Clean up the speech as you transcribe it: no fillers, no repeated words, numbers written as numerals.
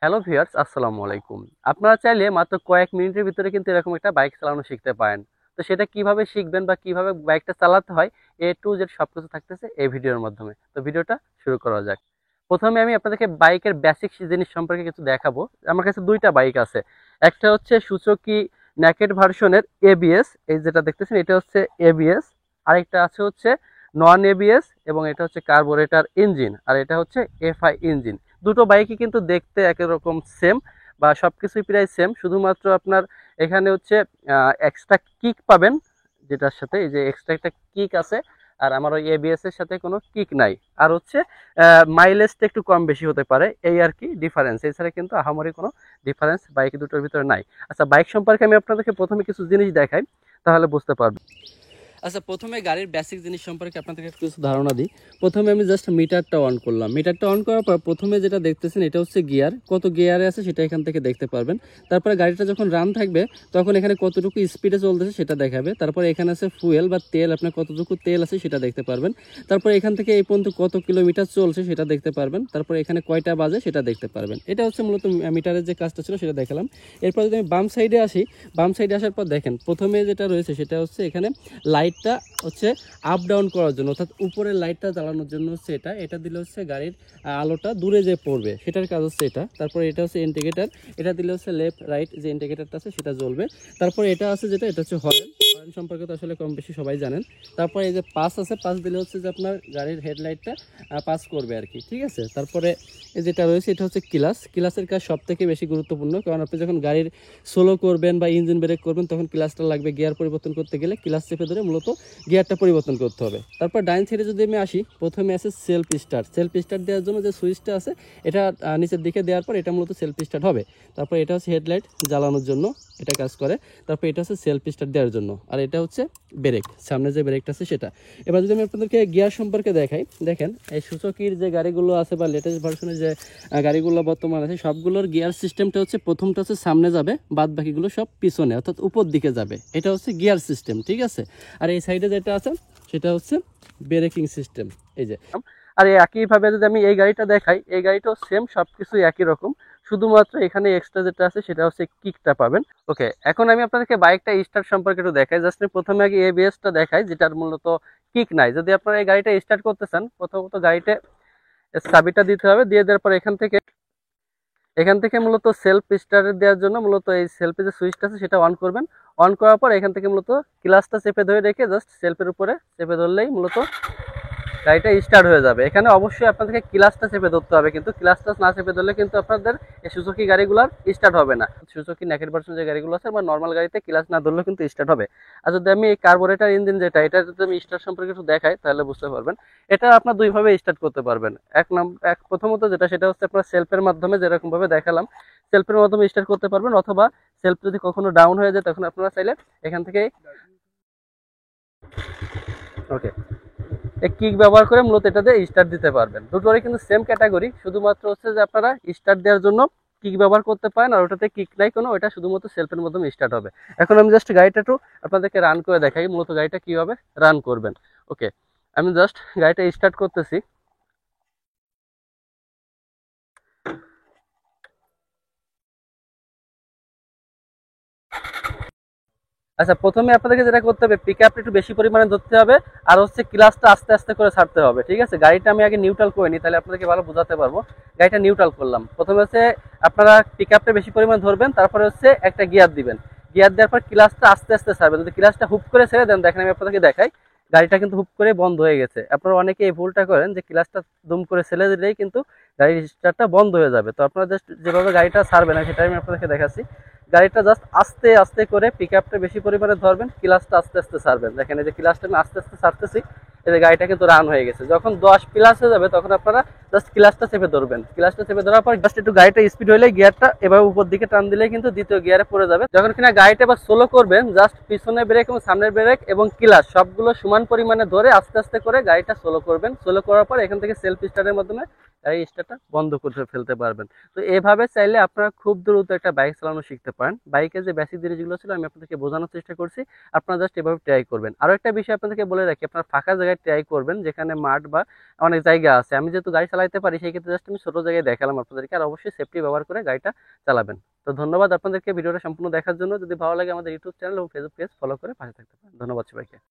Hello viewers, আসসালামু আলাইকুম। আপনারা চাইলে মাত্র কয়েক মিনিটের ভিতরে কিন্তু এরকম একটা বাইক চালানো শিখতে পারেন। তো সেটা কিভাবে শিখবেন বা কিভাবে বাইকটা চালাতে হয়, এ টু জেড সবকিছু থাকতেছে এই ভিডিওর মাধ্যমে। তো ভিডিওটা শুরু করা যাক। প্রথমে আমি আপনাদেরকে বাইকের বেসিক জিনিস সম্পর্কে কিছু দেখাবো। আমার কাছে ২ টা বাইক আছে। একটা হচ্ছে সুজুকি নেকেড ভার্সনের এবিএস, এই যেটা দেখতেছেন এটা হচ্ছে এবিএস। আরেকটা আছে হচ্ছে নন এবিএস এবং এটা হচ্ছে কার্বোরেটর ইঞ্জিন, আর এটা হচ্ছে এফআই ইঞ্জিন। দুটো বাইকই কিন্তু দেখতে একই রকম সেম বা সবকিছুই প্রায় সেম, শুধুমাত্র আপনার এখানে হচ্ছে এক্সট্রা কিক পাবেন, যেটার সাথে এই যে এক্সট্রা একটা কিক আছে, আর আমার ওই এবিএস এর সাথে কোনো কিক নাই। আর হচ্ছে মাইলেজটা একটু কম বেশি হতে পারে, এই আর কি ডিফারেন্স। এছাড়া কিন্তু আহামরি কোনো ডিফারেন্স বাইক দুটোর ভিতরে নাই। আচ্ছা, বাইক সম্পর্কে আমি আপনাদেরকে প্রথমে কিছু জিনিস দেখাই, তাহলে বুঝতে পারবেন। আচ্ছা, প্রথমে গাড়ির বেসিক জিনিস সম্পর্কে আপনাদেরকে কিছু ধারণা দিই। প্রথমে আমি জাস্ট মিটারটা অন করলাম। মিটারটা অন করার পর প্রথমে যেটা দেখতেছেন এটা হচ্ছে গিয়ার, কত গিয়ারে আছে সেটা এখান থেকে দেখতে পারবেন। তারপরে গাড়িটা যখন রান থাকবে তখন এখানে কতটুকু স্পিডে চলতেছে সেটা দেখাবে। তারপরে এখানে আছে ফুয়েল বা তেল, আপনার কতটুকু তেল আছে সেটা দেখতে পারবেন। তারপরে এখান থেকে এই পর্যন্ত কত কিলোমিটার চলছে সেটা দেখতে পারবেন। তারপরে এখানে কয়টা বাজে সেটা দেখতে পারবেন। এটা হচ্ছে মূলত মিটারের যে কাজটা ছিল সেটা দেখালাম। এরপর যদি আমি বাম সাইডে আসি, বাম সাইডে আসার পর দেখেন প্রথমে যেটা রয়েছে সেটা হচ্ছে এখানে লাইটটা হচ্ছে আপ ডাউন করার জন্য, অর্থাৎ উপরের লাইটটা জ্বালানোর জন্য হচ্ছে এটা। এটা দিলে হচ্ছে গাড়ির আলোটা দূরে যে পড়বে সেটার কাজ হচ্ছে এটা। তারপরে এটা হচ্ছে ইন্ডিকেটার, এটা দিলে হচ্ছে লেফট রাইট যে ইন্ডিকেটারটা আছে সেটা জ্বলবে। তারপরে এটা আছে যেটা, এটা হচ্ছে হর্ন। হর্ন সম্পর্কে তো আসলে কম বেশি সবাই জানেন। তারপরে এই যে পাস আছে, পাস দিলে হচ্ছে যে আপনার গাড়ির হেডলাইটটা পাস করবে আর কি, ঠিক আছে। তারপরে যেটা রয়েছে এটা হচ্ছে ক্লাস। ক্লাসের কাজ সব থেকে বেশি গুরুত্বপূর্ণ, কারণ আপনি যখন গাড়ির স্লো করবেন বা ইঞ্জিন ব্রেক করবেন তখন ক্লাসটা লাগবে। গিয়ার পরিবর্তন করতে গেলে ক্লাস চেপে ধরে মূলত গিয়ারটা পরিবর্তন করতে হবে। তারপর ডাইন সাইডে যদি আমি আসি, প্রথমে আছে সেলফ স্টার্ট। সেলফ স্টার্ট দেওয়ার জন্য যে সুইচটা আছে এটা নিচের দিকে দেওয়ার পর এটা মূলত সেলফ স্টার্ট হবে। তারপর এটা হচ্ছে হেডলাইট জ্বালানোর জন্য এটা কাজ করে। তারপর এটা হচ্ছে সেলফ স্টার্ট দেওয়ার জন্য, আর এটা হচ্ছে ব্রেক, সামনে যে ব্রেকটা আছে সেটা। এবার যদি আমি আপনাদেরকে গিয়ার সম্পর্কে দেখাই, দেখেন এই সুজুকির যে গাড়িগুলো আছে বা লেটেস্ট ভার্সনের যে গাড়িগুলো বর্তমান আছে সবগুলোর গিয়ার সিস্টেমটা হচ্ছে প্রথমটা হচ্ছে সামনে যাবে, বাদ বাকিগুলো সব পিছনে অর্থাৎ উপর দিকে যাবে। এটা হচ্ছে গিয়ার সিস্টেম, ঠিক আছে। আর এই সাইডে যেটা আছে সেটা হচ্ছে ব্রেকিং সিস্টেম, এই যে। আর একইভাবে যদি আমি এই গাড়িটা দেখাই, এই গাড়িটাও সেম, সবকিছু একই রকম, শুধুমাত্র এখানে এক্সট্রা যেটা আছে সেটা হচ্ছে কিকটা পাবেন। ওকে, এখন আমি আপনাদেরকে বাইকটা স্টার্ট সম্পর্কে একটু দেখাই। জাস্ট প্রথমে আগে এবিএসটা দেখাই, যেটার মূলত কিক নাই। যদি আপনারা এই গাড়িটা স্টার্ট করতে চান, প্রথমত গাড়িতে চাবিটা দিতে হবে। দিয়ে দেওয়ার পর এখান থেকে মূলত সেলফ স্টার্ট দেওয়ার জন্য মূলত এই সেলফে যে সুইচটা আছে সেটা অন করবেন। অন করার পর এখান থেকে মূলত ক্লাচটা চেপে ধরে রেখে জাস্ট সেলফের উপরে চেপে ধরলেই মূলত গাড়িটা স্টার্ট হয়ে যাবে। এখানে অবশ্যই আপনাদেরকে ক্লাচটা চেপে ধরতে হবে, কিন্তু ক্লাচটা না চেপে ধরলে কিন্তু আপনাদের এই সুজুকি গাড়িগুলোর স্টার্ট হবে না। সুজুকি নেকেড ভার্সন যে গাড়িগুলো আছে বা নর্মাল গাড়িতে ক্লাচ না ধরলেও কিন্তু স্টার্ট হবে। আর যদি আমি এই কার্বোরেটর ইঞ্জিন যেটা, এটা যদি আমি স্টার্ট সম্পর্কে একটু দেখাই তাহলে বুঝতে পারবেন। এটা আপনার দুইভাবে স্টার্ট করতে পারবেন। প্রথমত যেটা সেটা হচ্ছে আপনার সেলফের মাধ্যমে, যেরকম ভাবে দেখালাম সেলফের মাধ্যমে স্টার্ট করতে পারবেন, অথবা সেলফ যদি কখনো ডাউন হয়ে যায় তখন আপনারা চাইলে এখান থেকে ওকে এই কিক ব্যবহার করে মূলত এটা দিয়ে স্টার্ট দিতে পারবেন। দুটোরই কিন্তু সেম ক্যাটাগরি, শুধুমাত্র হচ্ছে যে আপনারা স্টার্ট দেওয়ার জন্য কিক ব্যবহার করতে পারেন, আর ওটাতে কিক নাই কোনো, ওটা শুধুমাত্র সেলফের মাধ্যমে স্টার্ট হবে। এখন আমি জাস্ট গাড়িটা একটু আপনাদেরকে রান করে দেখাই, মূলত গাড়িটা কিভাবে রান করবেন। ওকে, আমি জাস্ট গাড়িটা স্টার্ট করতেছি। আচ্ছা, প্রথমে আপনাদেরকে যেটা করতে হবে, পিক আপটা একটু বেশি পরিমাণে ধরতে হবে, আর হচ্ছে ক্লাসটা আস্তে আস্তে করে ছাড়তে হবে, ঠিক আছে। গাড়িটা আমি আগে নিউট্রাল করে নিই, তাহলে আপনাদেরকে ভালো বোঝাতে পারবো। গাড়িটা নিউট্রাল করলাম। প্রথমে হচ্ছে আপনারা পিক আপটা বেশি পরিমাণে ধরবেন, তারপরে হচ্ছে একটা গিয়ার দিবেন। গিয়ার দেওয়ার পর ক্লাসটা আস্তে আস্তে ছাড়বেন। যদি ক্লাসটা হুপ করে ছেড়ে দেন, দেখেন আমি আপনাদেরকে দেখাই, গাড়িটা কিন্তু হুপ করে বন্ধ হয়ে গেছে। আপনারা অনেকে এই ভুলটা করেন যে ক্লাসটা দুম করে ছেড়ে দিলেই কিন্তু গাড়ির স্টার্টটা বন্ধ হয়ে যাবে। তো আপনারা জাস্ট যেভাবে গাড়িটা ছাড়বেন সেটাই আমি আপনাদেরকে দেখাচ্ছি। গাড়িটা জাস্ট আস্তে আস্তে করে পিক আপটা বেশি পরিমাণে ধরবেন, ক্লাচটা আস্তে আস্তে ছাড়বেন। দেখেন এই যে ক্লাচটা আমি আস্তে আস্তে ছাড়তেছি, এই যে গাড়িটা কিন্তু রান হয়ে গেছে। যখন 10 প্লাস হয়ে যাবে তখন আপনারা জাস্ট ক্লাচটা চেপে ধরবেন। ক্লাচটা চেপে ধরার পর জাস্ট একটু গাড়িটা স্পিড হলে গিয়ারটা এভাবে উপর দিকে টান দিলে কিন্তু দ্বিতীয় গিয়ারে পড়ে যাবে। যখন কিনা গাড়িটা এবার স্লো করবেন, জাস্ট পিছনের ব্রেক এবং সামনের ব্রেক এবং ক্লাচ সবগুলো সমান পরিমাণে ধরে আস্তে আস্তে করে গাড়িটা স্লো করবেন। স্লো করার পর এখান থেকে সেলফ স্টার্টের মাধ্যমে তারা এই স্টার্টটা বন্ধ করে ফেলতে পারবেন। তো এভাবে চাইলে আপনারা খুব দ্রুত একটা বাইক চালানো শিখতে পারেন। বাইকের যে বেসিক জিনিসগুলো ছিল আমি আপনাদেরকে বোঝানোর চেষ্টা করছি। আপনারা জাস্ট এভাবে ট্রাই করবেন। আরো একটা বিষয় আপনাদেরকে বলে রাখি, আপনারা ফাঁকা জায়গায় ট্রাই করবেন যেখানে মাঠ বা অনেক জায়গা আছে। আমি যেহেতু গাড়ি চালাতে পারি সেই ক্ষেত্রে জাস্ট আমি ছোট জায়গায় দেখালাম আপনাদেরকে। আর অবশ্যই সেফটি ব্যবহার করে গাড়িটা চালাবেন। তো ধন্যবাদ আপনাদেরকে ভিডিওটা সম্পূর্ণ দেখার জন্য। যদি ভালো লাগে আমাদের ইউটিউব চ্যানেল এবং ফেসবুক পেজ ফলো করে পাশে থাকতে পারেন। ধন্যবাদ সবাইকে।